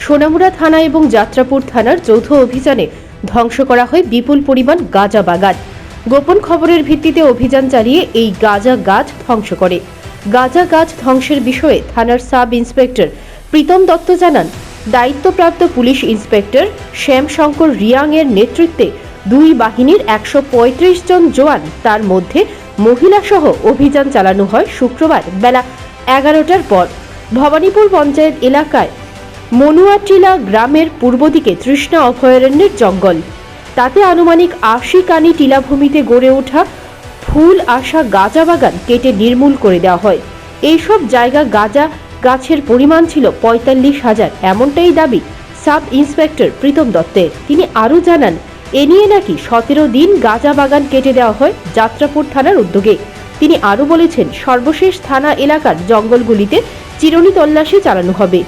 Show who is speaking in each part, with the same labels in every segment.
Speaker 1: সোনামুড়া থানা এবং যাত্রাপুর থানার যৌথ অভিযানে ধ্বংস করা হয় বিপুল পরিমাণ গাঁজা বাগান। গোপন খবরের ভিত্তিতে অভিযান চালিয়ে এই গাঁজা গাছ ধ্বংস করে। গাঁজা গাছ ধ্বংসের বিষয়ে থানার সাব ইন্সপেক্টর প্রীতম দত্ত জানান, দায়িত্বপ্রাপ্ত পুলিশ ইন্সপেক্টর শ্যামশঙ্কর রিয়াং এর নেতৃত্বে দুই বাহিনীর 135 জন জওয়ান, তার মধ্যে মহিলা সহ অভিযান চালানো হয় শুক্রবার বেলা 11টার পর। ভবানীপুর পঞ্চায়েত এলাকায় মনুয়াটিলা গ্রামের পূর্ব দিকে তৃষ্ণা অভয়ারণ্যের জঙ্গল, তাতে আনুমানিক 80 কানি টিলাভূমিতে গড়ে ওঠা ফুল আসা গাঁজা বাগান কেটে নির্মূল করে দেওয়া হয়। এইসব জায়গা গাঁজা গাছের পরিমাণ ছিল 45,000, এমনটাই দাবি সাব ইন্সপেক্টর প্রীতম দত্তের। তিনি আরও জানান, এ নিয়ে নাকি 17 দিন গাঁজা বাগান কেটে দেওয়া হয় যাত্রাপুর থানার উদ্যোগে। তিনি আরও বলেছেন, সর্বশেষ থানা এলাকার জঙ্গলগুলিতে চিরুনি তল্লাশি চালানো হবে।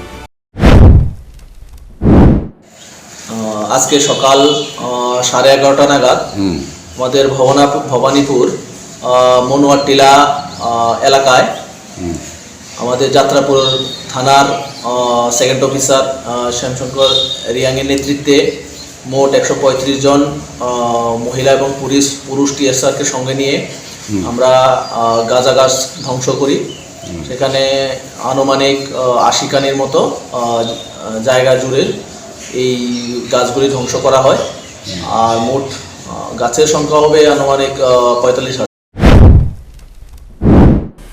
Speaker 2: আজকে সকাল 11:30 নাগাদ আমাদের ভবানীপুর মনুয়াটিলা এলাকায় আমাদের যাত্রাপুর থানার সেকেন্ড অফিসার শ্যামশঙ্কর রিয়াংয়ের নেতৃত্বে মোট 135 জন মহিলা এবং পুরুষ টিএসআরকে সঙ্গে নিয়ে আমরা গাঁজা গাছ ধ্বংস করি। সেখানে আনুমানিক 80 কানির মতো জায়গা জুড়ে এই গাছগুলি ধ্বংস করা হয়। আর মোট গাছের সংখ্যা হবে আনুমানিক 45,000।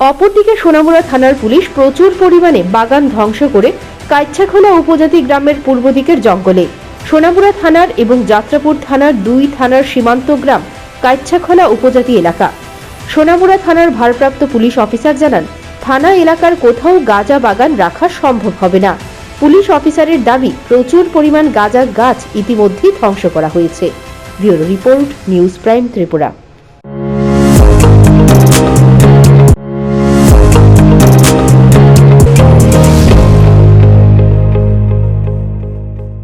Speaker 1: অপরদিকে সোনামুড়া থানার পুলিশ প্রচুর পরিমাণে বাগান ধ্বংস করে কাইচ্ছাখোলা উপজাতি গ্রামের পূর্ব দিকের জঙ্গলে। সোনামুড়া থানার এবং যাত্রাপুর থানার দুই থানার সীমান্ত গ্রাম কাইচ্ছাখোলা উপজাতি এলাকা। সোনামুড়া থানার ভারপ্রাপ্ত পুলিশ অফিসার জানান, থানা এলাকার কোথাও গাঁজা বাগান রাখা সম্ভব হবে না। পুলিশ অফিসারের দাবি, প্রচুর পরিমাণ গাঁজা গাছ ইতিমধ্যেই ধ্বংস করা হয়েছে। Bureau report, news prime Tripura.